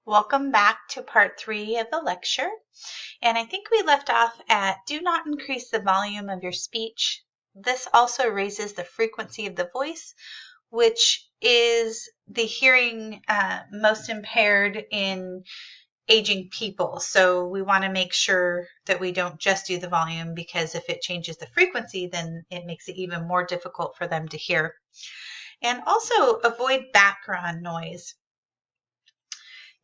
Welcome back to part 3 of the lecture. And I think we left off at do not increase the volume of your speech. This also raises the frequency of the voice, which is the hearing most impaired in aging people. So we want to make sure that we don't just do the volume, because if it changes the frequency, then it makes it even more difficult for them to hear. And also avoid background noise.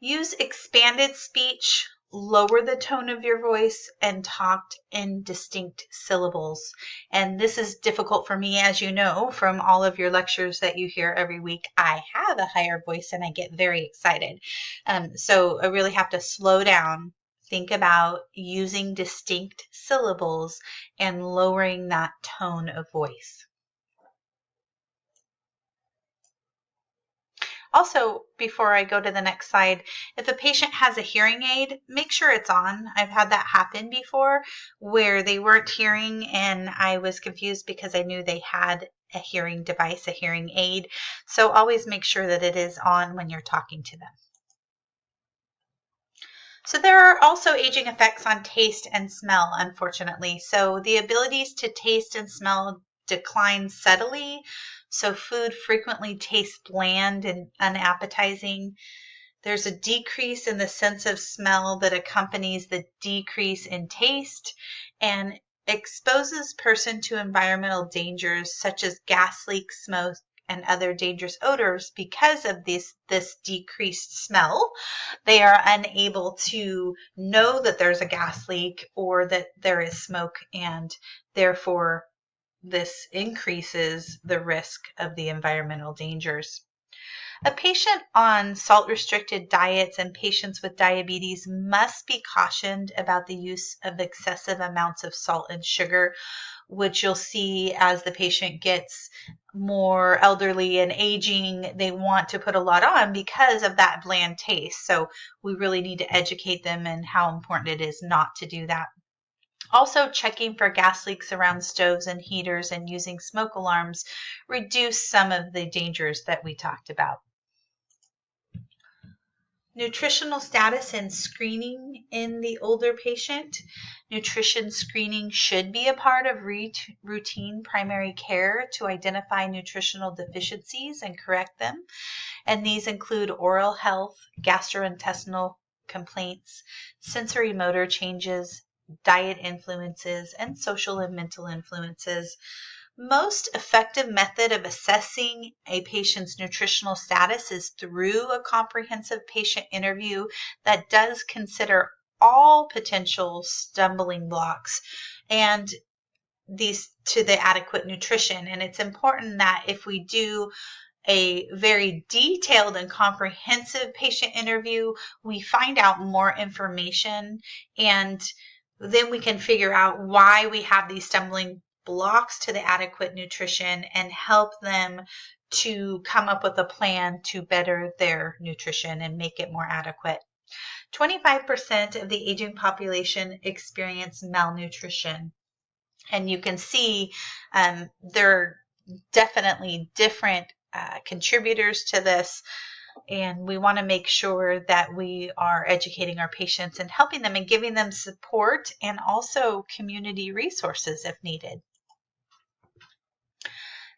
Use expanded speech, lower the tone of your voice, and talk in distinct syllables. And this is difficult for me, as you know, from all of your lectures that you hear every week. I have a higher voice and I get very excited. So I really have to slow down, think about using distinct syllables and lowering that tone of voice. Also, before I go to the next slide, if a patient has a hearing aid, make sure it's on. I've had that happen before where they weren't hearing and I was confused because I knew they had a hearing device, a hearing aid. So always make sure that it is on when you're talking to them. So there are also aging effects on taste and smell, unfortunately. So the abilities to taste and smell decline steadily. So food frequently tastes bland and unappetizing. There's a decrease in the sense of smell that accompanies the decrease in taste and exposes person to environmental dangers such as gas leaks, smoke, and other dangerous odors. Because of this decreased smell, they are unable to know that there's a gas leak or that there is smoke, and therefore this increases the risk of the environmental dangers. A patient on salt-restricted diets and patients with diabetes must be cautioned about the use of excessive amounts of salt and sugar, which you'll see as the patient gets more elderly and aging. They want to put a lot on because of that bland taste. So we really need to educate them in how important it is not to do that. Also, checking for gas leaks around stoves and heaters and using smoke alarms reduce some of the dangers that we talked about. Nutritional status and screening in the older patient. Nutrition screening should be a part of routine primary care to identify nutritional deficiencies and correct them. And these include oral health, gastrointestinal complaints, sensory motor changes, diet influences, and social and mental influences. Most effective method of assessing a patient's nutritional status is through a comprehensive patient interview that does consider all potential stumbling blocks and these to the adequate nutrition. And it's important that if we do a very detailed and comprehensive patient interview, we find out more information, and then we can figure out why we have these stumbling blocks to the adequate nutrition and help them to come up with a plan to better their nutrition and make it more adequate. 25% of the aging population experience malnutrition. And you can see there are definitely different contributors to this. And we want to make sure that we are educating our patients and helping them and giving them support and also community resources if needed.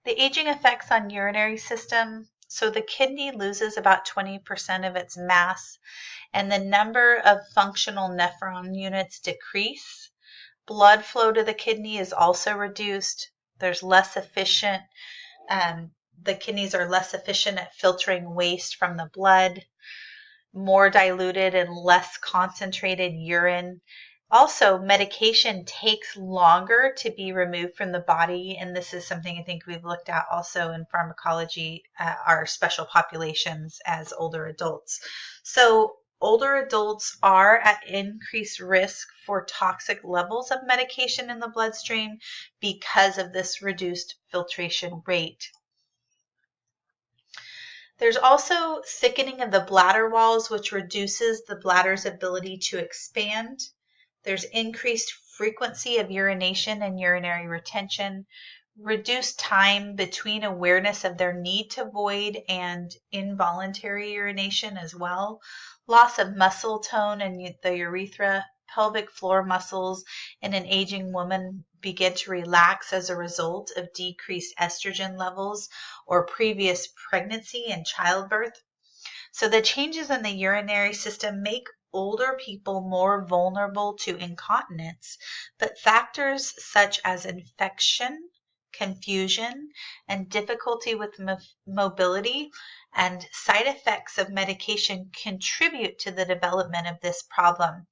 The aging effects on urinary system. So the kidney loses about 20% of its mass, and the number of functional nephron units decrease. Blood flow to the kidney is also reduced. There's less efficient the kidneys are less efficient at filtering waste from the blood, more diluted and less concentrated urine. Also, medication takes longer to be removed from the body, and this is something I think we've looked at also in pharmacology, our special populations as older adults. So older adults are at increased risk for toxic levels of medication in the bloodstream because of this reduced filtration rate. There's also thickening of the bladder walls, which reduces the bladder's ability to expand. There's increased frequency of urination and urinary retention, reduced time between awareness of their need to void and involuntary urination as well, loss of muscle tone in the urethra, pelvic floor muscles in an aging woman begin to relax as a result of decreased estrogen levels or previous pregnancy and childbirth. So the changes in the urinary system make older people more vulnerable to incontinence, but factors such as infection, confusion, and difficulty with mobility and side effects of medication contribute to the development of this problem.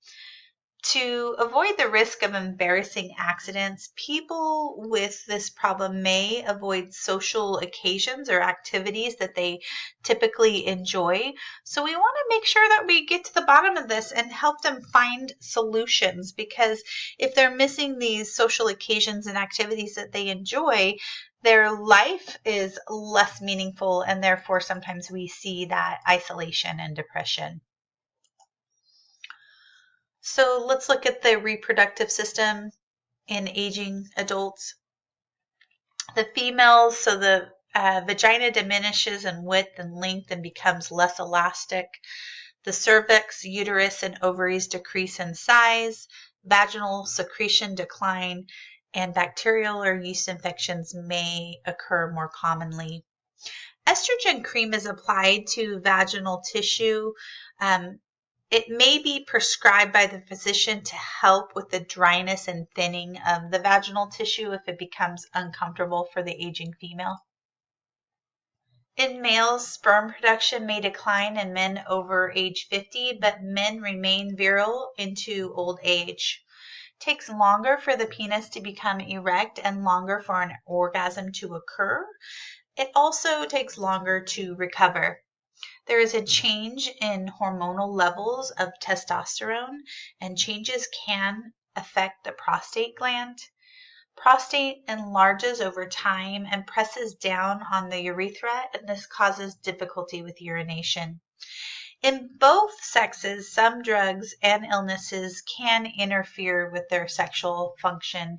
To avoid the risk of embarrassing accidents, people with this problem may avoid social occasions or activities that they typically enjoy. So we want to make sure that we get to the bottom of this and help them find solutions, because if they're missing these social occasions and activities that they enjoy, their life is less meaningful, and therefore sometimes we see that isolation and depression. So let's look at the reproductive system in aging adults. The females, so the vagina diminishes in width and length and becomes less elastic. The cervix, uterus, and ovaries decrease in size. Vaginal secretion decline, and bacterial or yeast infections may occur more commonly. Estrogen cream is applied to vaginal tissue. It may be prescribed by the physician to help with the dryness and thinning of the vaginal tissue if it becomes uncomfortable for the aging female. In males, sperm production may decline in men over age 50, but men remain virile into old age. It takes longer for the penis to become erect and longer for an orgasm to occur. It also takes longer to recover. There is a change in hormonal levels of testosterone, and changes can affect the prostate gland. Prostate enlarges over time and presses down on the urethra, and this causes difficulty with urination. In both sexes, some drugs and illnesses can interfere with their sexual function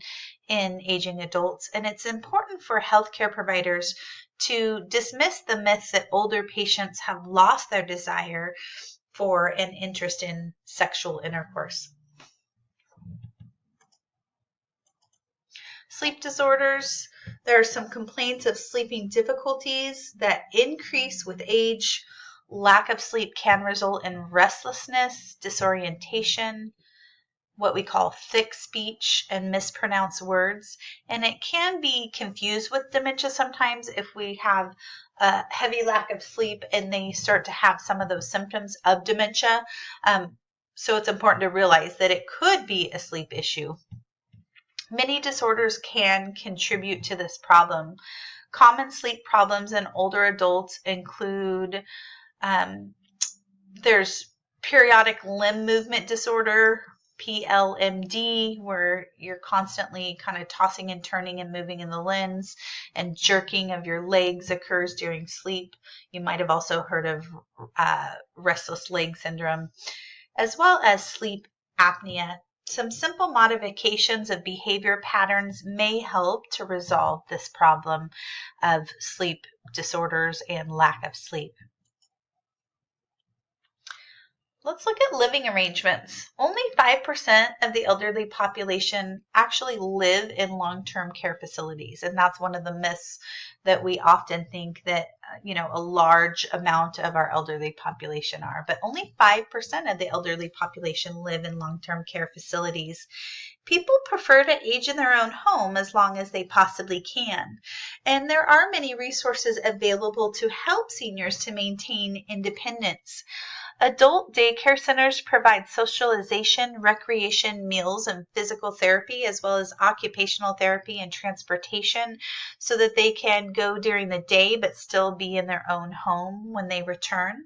in aging adults, and it's important for healthcare providers to dismiss the myth that older patients have lost their desire for an interest in sexual intercourse. Sleep disorders. There are some complaints of sleeping difficulties that increase with age. Lack of sleep can result in restlessness, disorientation, what we call thick speech, and mispronounced words. And it can be confused with dementia sometimes if we have a heavy lack of sleep and they start to have some of those symptoms of dementia. So it's important to realize that it could be a sleep issue. Many disorders can contribute to this problem. Common sleep problems in older adults include there's periodic limb movement disorder, PLMD, where you're constantly kind of tossing and turning and moving in the limbs, and jerking of your legs occurs during sleep. You might have also heard of restless leg syndrome, as well as sleep apnea. Some simple modifications of behavior patterns may help to resolve this problem of sleep disorders and lack of sleep. Let's look at living arrangements. Only 5% of the elderly population actually live in long-term care facilities, and that's one of the myths that we often think that a large amount of our elderly population are. But only 5% of the elderly population live in long-term care facilities. People prefer to age in their own home as long as they possibly can, and there are many resources available to help seniors to maintain independence. Adult daycare centers provide socialization, recreation, meals, and physical therapy, as well as occupational therapy and transportation, so that they can go during the day but still be in their own home when they return.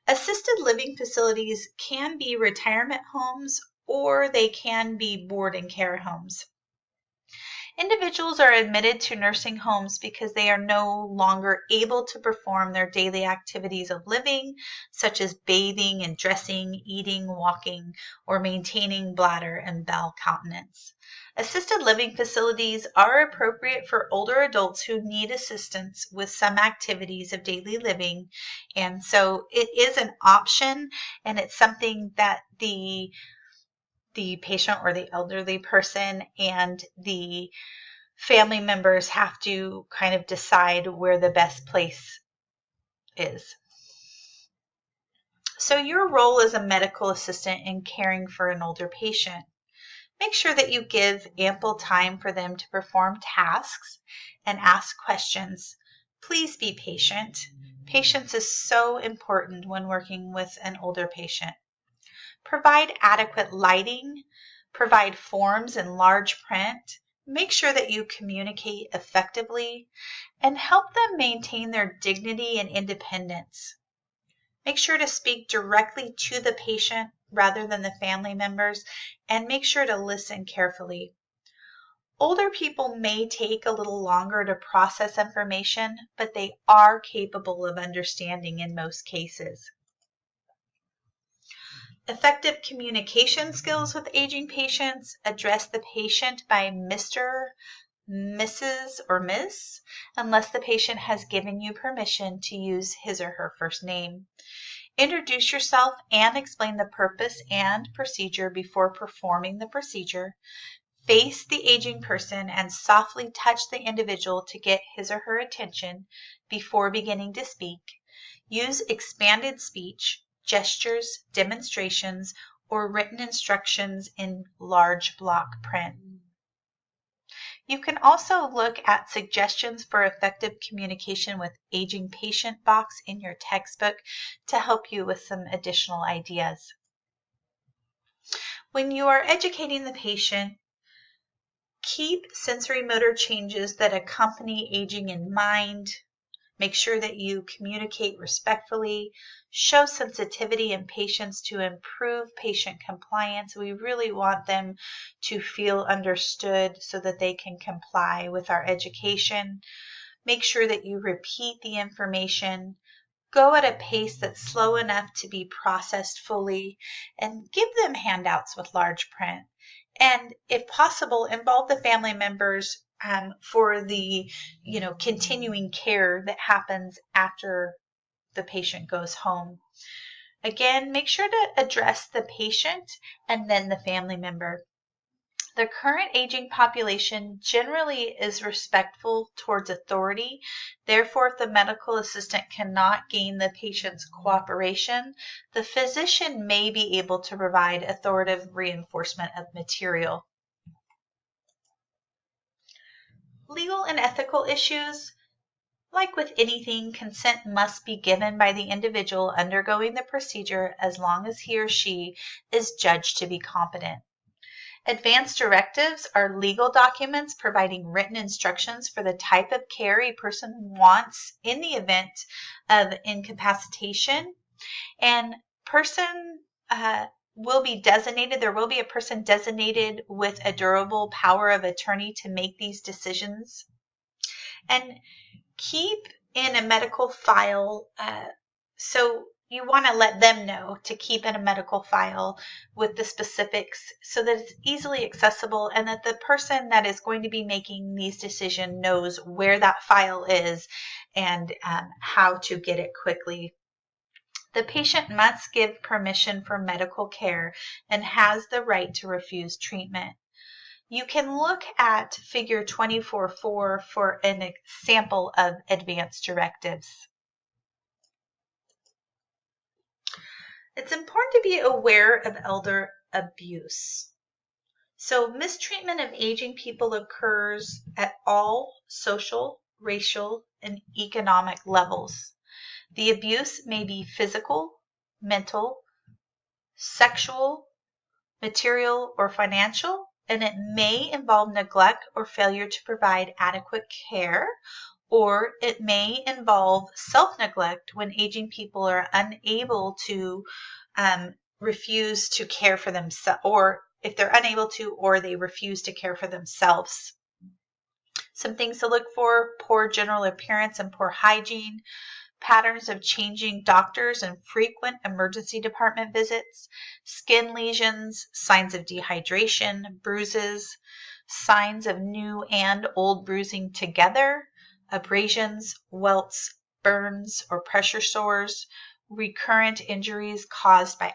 Assisted living facilities can be retirement homes, or they can be board and care homes. Individuals are admitted to nursing homes because they are no longer able to perform their daily activities of living, such as bathing and dressing, eating, walking, or maintaining bladder and bowel continence. Assisted living facilities are appropriate for older adults who need assistance with some activities of daily living, and so it is an option, and it's something that the patient or the elderly person and the family members have to kind of decide where the best place is. So your role as a medical assistant in caring for an older patient. Make sure that you give ample time for them to perform tasks and ask questions. Please be patient. Patience is so important when working with an older patient. Provide adequate lighting. Provide forms in large print. Make sure that you communicate effectively and help them maintain their dignity and independence. Make sure to speak directly to the patient rather than the family members, and make sure to listen carefully. Older people may take a little longer to process information, but they are capable of understanding in most cases. Effective communication skills with aging patients. Address the patient by Mr., Mrs., or Miss, unless the patient has given you permission to use his or her first name. Introduce yourself and explain the purpose and procedure before performing the procedure. Face the aging person and softly touch the individual to get his or her attention before beginning to speak. Use expanded speech, gestures, demonstrations, or written instructions in large block print. You can also look at suggestions for effective communication with aging patient box in your textbook to help you with some additional ideas. When you are educating the patient, keep sensory motor changes that accompany aging in mind. Make sure that you communicate respectfully, show sensitivity and patience to improve patient compliance. We really want them to feel understood so that they can comply with our education. Make sure that you repeat the information. Go at a pace that's slow enough to be processed fully, and give them handouts with large print. And if possible, involve the family members for the continuing care that happens after the patient goes home. Again, make sure to address the patient and then the family member. The current aging population generally is respectful towards authority. Therefore, if the medical assistant cannot gain the patient's cooperation, the physician may be able to provide authoritative reinforcement of material. Legal and ethical issues. Like with anything, consent must be given by the individual undergoing the procedure as long as he or she is judged to be competent. Advanced directives are legal documents providing written instructions for the type of care a person wants in the event of incapacitation. And person will be designated. There will be a person designated with a durable power of attorney to make these decisions. And keep in a medical file. So you want to let them know to keep in a medical file with the specifics so that it's easily accessible and that the person that is going to be making these decisions knows where that file is and how to get it quickly. The patient must give permission for medical care and has the right to refuse treatment. You can look at figure 24.4 for an example of advanced directives. It's important to be aware of elder abuse. So mistreatment of aging people occurs at all social, racial, and economic levels. The abuse may be physical, mental, sexual, material, or financial, and it may involve neglect or failure to provide adequate care, or it may involve self-neglect when aging people are unable to refuse to care for themselves, or if they're unable to, or they refuse to care for themselves. Some things to look for: poor general appearance and poor hygiene, patterns of changing doctors and frequent emergency department visits, skin lesions, signs of dehydration, bruises, signs of new and old bruising together, abrasions, welts, burns, or pressure sores, recurrent injuries caused by